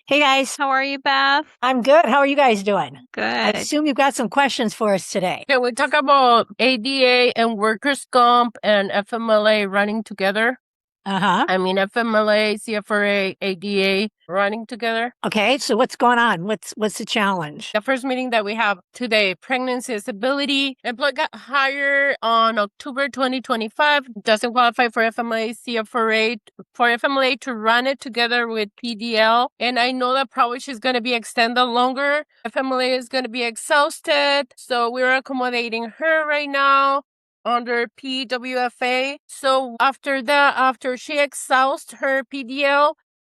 Hey guys, How are you, Beth? I'm good. How are you guys doing? I Good. assume you've got some questions for us today. Can we talk about ADA and workers' comp and FMLA running together? Uh-huh. I mean, FMLA, CFRA, ADA running together. Okay, so what's going on? What's the challenge? The first meeting that we have today, pregnancy disability. Employee got hired on October 2025. Doesn't qualify for FMLA, CFRA, for FMLA to run it together with PDL. And I know that probably she's going to be extended longer. FMLA is going to be exhausted. So we're accommodating her right now under PWFA. So after that, after she exhausts her PDL,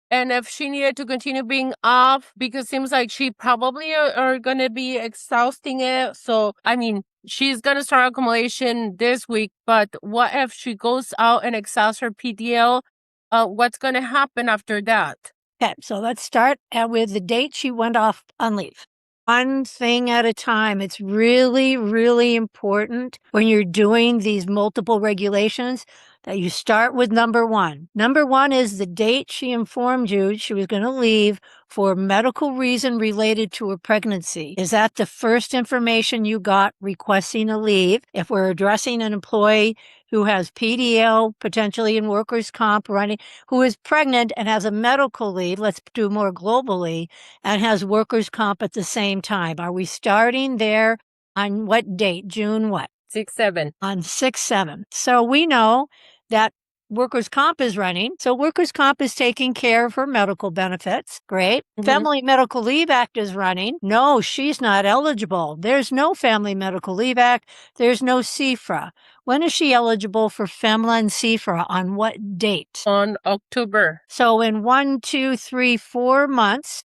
and if she needed to continue being off, because it seems like she probably are going to be exhausting it. So, I mean, she's going to start accumulation this week, but what if she goes out and exhausts her PDL? What's going to happen after that? Okay, so let's start with the date she went off on leave. One thing at a time. It's really, really important when you're doing these multiple regulations that you start with number one. Number one is the date she informed you she was going to leave for medical reason related to her pregnancy. Is that the first information you got requesting a leave? If we're addressing an employee who has PDL, potentially in workers' comp running, who is pregnant and has a medical leave, let's do more globally, and has workers' comp at the same time. Are we starting there on what date? June what? 6-7. On 6/7. So we know that workers' comp is running. So workers' comp is taking care of her medical benefits. Great. Family Medical Leave Act is running. No, she's not eligible. There's no Family Medical Leave Act. There's no CFRA. When is she eligible for FMLA and CFRA? On what date? On October. So in 1, 2, 3, 4 months,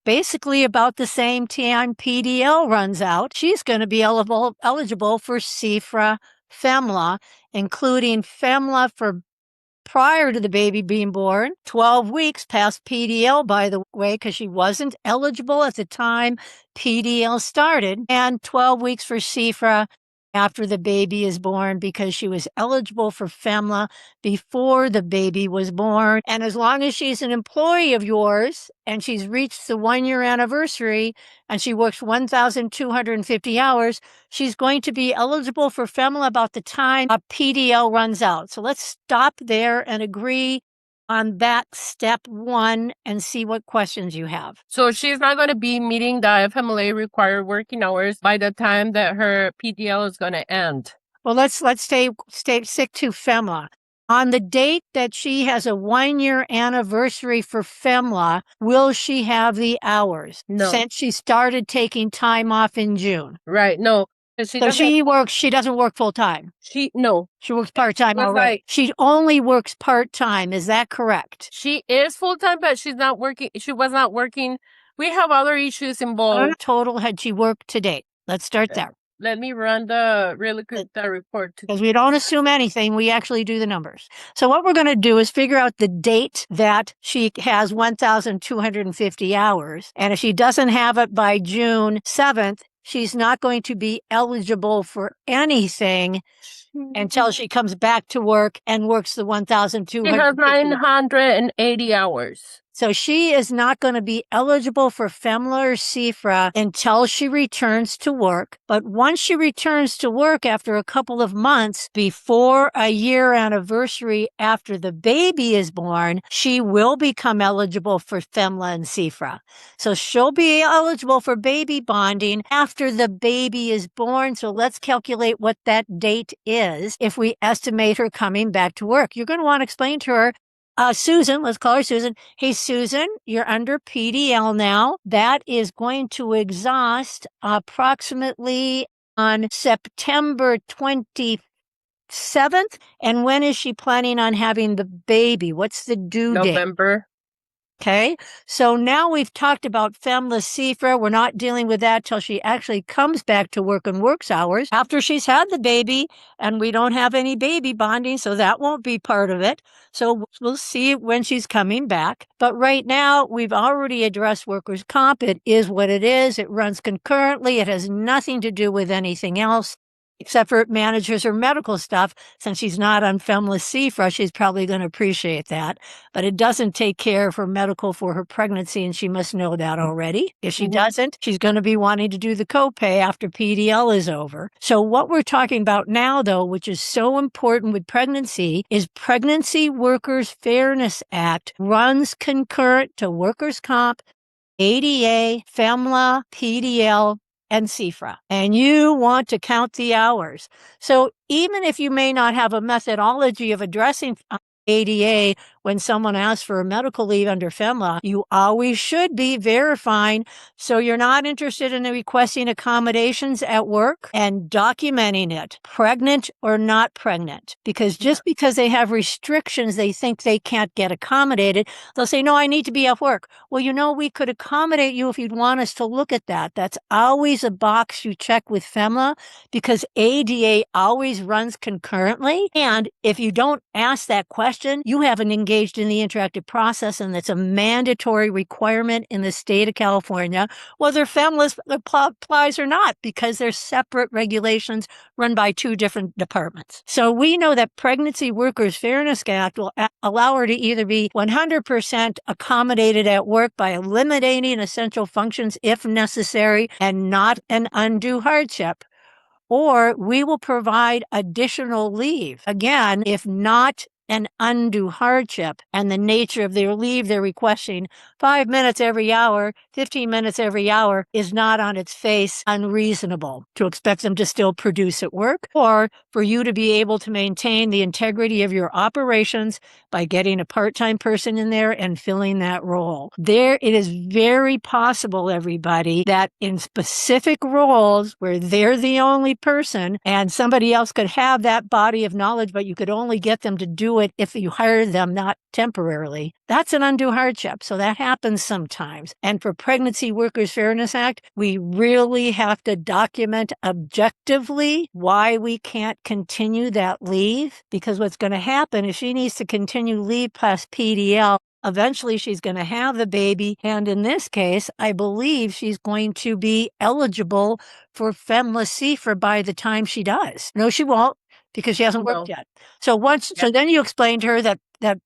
basically about the same time PDL runs out, she's going to be eligible for CFRA, FMLA, including FMLA for prior to the baby being born, 12 weeks past PDL, by the way, because she wasn't eligible at the time PDL started, and 12 weeks for CFRA after the baby is born because she was eligible for FMLA before the baby was born. And as long as she's an employee of yours and she's reached the 1-year anniversary and she works 1,250 hours, she's going to be eligible for FMLA about the time a PDL runs out. So let's stop there and agree on that step one and see what questions you have. So she's not going to be meeting the FMLA required working hours by the time that her PDL is going to end. Well, let's stay stick to FMLA. On the date that she has a 1-year anniversary for FMLA, will she have the hours? No. Since she started taking time off in June. Right. No. So she doesn't work full time. She works part-time already. She only works part-time. Is that correct? She is full-time, but she's not working. She was not working. We have other issues involved. What total had she worked to date? Let's start there. Let me run really quick the report. Because we don't assume anything. We actually do the numbers. So what we're going to do is figure out the date that she has 1,250 hours. And if she doesn't have it by June 7th, she's not going to be eligible for anything until she comes back to work and works the 1,250. She has 980 hours. So she is not going to be eligible for FMLA or CFRA until she returns to work. But once she returns to work after a couple of months before a year anniversary after the baby is born, she will become eligible for FMLA and CFRA. So she'll be eligible for baby bonding after the baby is born. So let's calculate what that date is if we estimate her coming back to work. You're going to want to explain to her, Susan, let's call her Susan. Hey, Susan, you're under PDL now. That is going to exhaust approximately on September 27th. And when is she planning on having the baby? What's the due date? November. Okay, so now we've talked about FMLA, CFRA. We're not dealing with that till she actually comes back to work and works hours after she's had the baby, and we don't have any baby bonding, so that won't be part of it. So we'll see when she's coming back. But right now, we've already addressed workers' comp. It is what it is. It runs concurrently. It has nothing to do with anything else. except for it manages her medical stuff. Since she's not on FMLA CFRA, she's probably going to appreciate that. But it doesn't take care of her medical for her pregnancy, and she must know that already. If she doesn't, she's going to be wanting to do the copay after PDL is over. So what we're talking about now, though, which is so important with pregnancy, is Pregnancy Workers Fairness Act runs concurrent to workers' comp, ADA, FMLA, PDL, and CFRA. And you want to count the hours. So even if you may not have a methodology of addressing ADA when someone asks for a medical leave under FMLA, you always should be verifying. So you're not interested in requesting accommodations at work and documenting it, pregnant or not pregnant. Because just because they have restrictions, they think they can't get accommodated. They'll say, no, I need to be at work. Well, we could accommodate you if you'd want us to look at that. That's always a box you check with FMLA because ADA always runs concurrently. And if you don't ask that question, you haven't engaged in the interactive process, and that's a mandatory requirement in the state of California, whether FMLA applies or not, because they're separate regulations run by two different departments. So we know that Pregnancy Workers Fairness Act will allow her to either be 100% accommodated at work by eliminating essential functions if necessary and not an undue hardship, or we will provide additional leave. Again, if not an undue hardship, and the nature of their leave they're requesting, 5 minutes every hour, 15 minutes every hour, is not on its face unreasonable to expect them to still produce at work, or for you to be able to maintain the integrity of your operations by getting a part-time person in there and filling that role. It is very possible, everybody, that in specific roles where they're the only person and somebody else could have that body of knowledge, but you could only get them to do it if you hire them, not temporarily. That's an undue hardship. So that happens sometimes. And for Pregnancy Workers Fairness Act, we really have to document objectively why we can't continue that leave, because what's going to happen if she needs to continue leave past PDL, eventually she's going to have the baby. And in this case, I believe she's going to be eligible for FMLA CFRA by the time she does. No, she won't, because she hasn't worked yet. So so then you explained to her that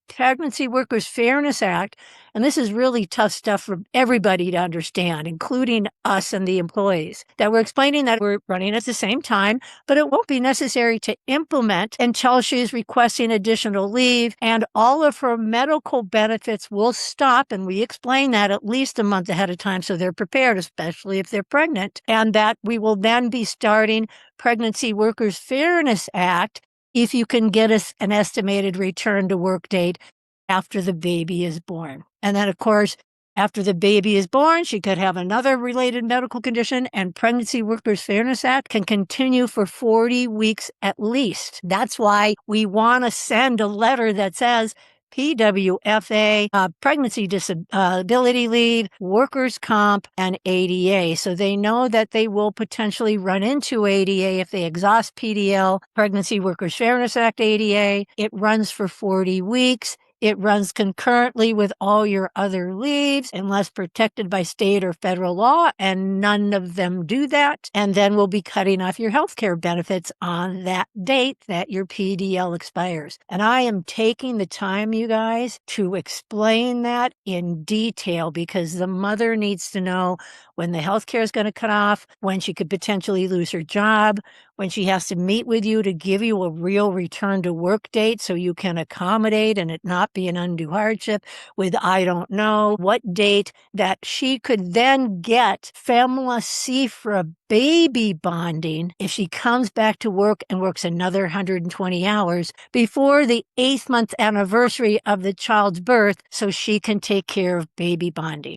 Pregnancy Workers Fairness Act, and this is really tough stuff for everybody to understand, including us and the employees, that we're explaining that we're running at the same time, but it won't be necessary to implement until she's requesting additional leave, and all of her medical benefits will stop. And we explain that at least a month ahead of time so they're prepared, especially if they're pregnant, and that we will then be starting Pregnancy Workers Fairness Act if you can get us an estimated return to work date after the baby is born. And then, of course, after the baby is born, she could have another related medical condition, and Pregnancy Workers Fairness Act can continue for 40 weeks at least. That's why we want to send a letter that says PWFA, pregnancy disability leave, workers' comp, and ADA. So they know that they will potentially run into ADA if they exhaust PDL, Pregnancy Workers Fairness Act ADA. It runs for 40 weeks. It runs concurrently with all your other leaves unless protected by state or federal law, and none of them do that. And then we'll be cutting off your health care benefits on that date that your PDL expires. And I am taking the time, you guys, to explain that in detail because the mother needs to know when the health care is going to cut off, when she could potentially lose her job, when she has to meet with you to give you a real return to work date so you can accommodate and it not be an undue hardship, with I don't know what date, that she could then get FMLA CFRA baby bonding if she comes back to work and works another 120 hours before the 8th month anniversary of the child's birth so she can take care of baby bonding.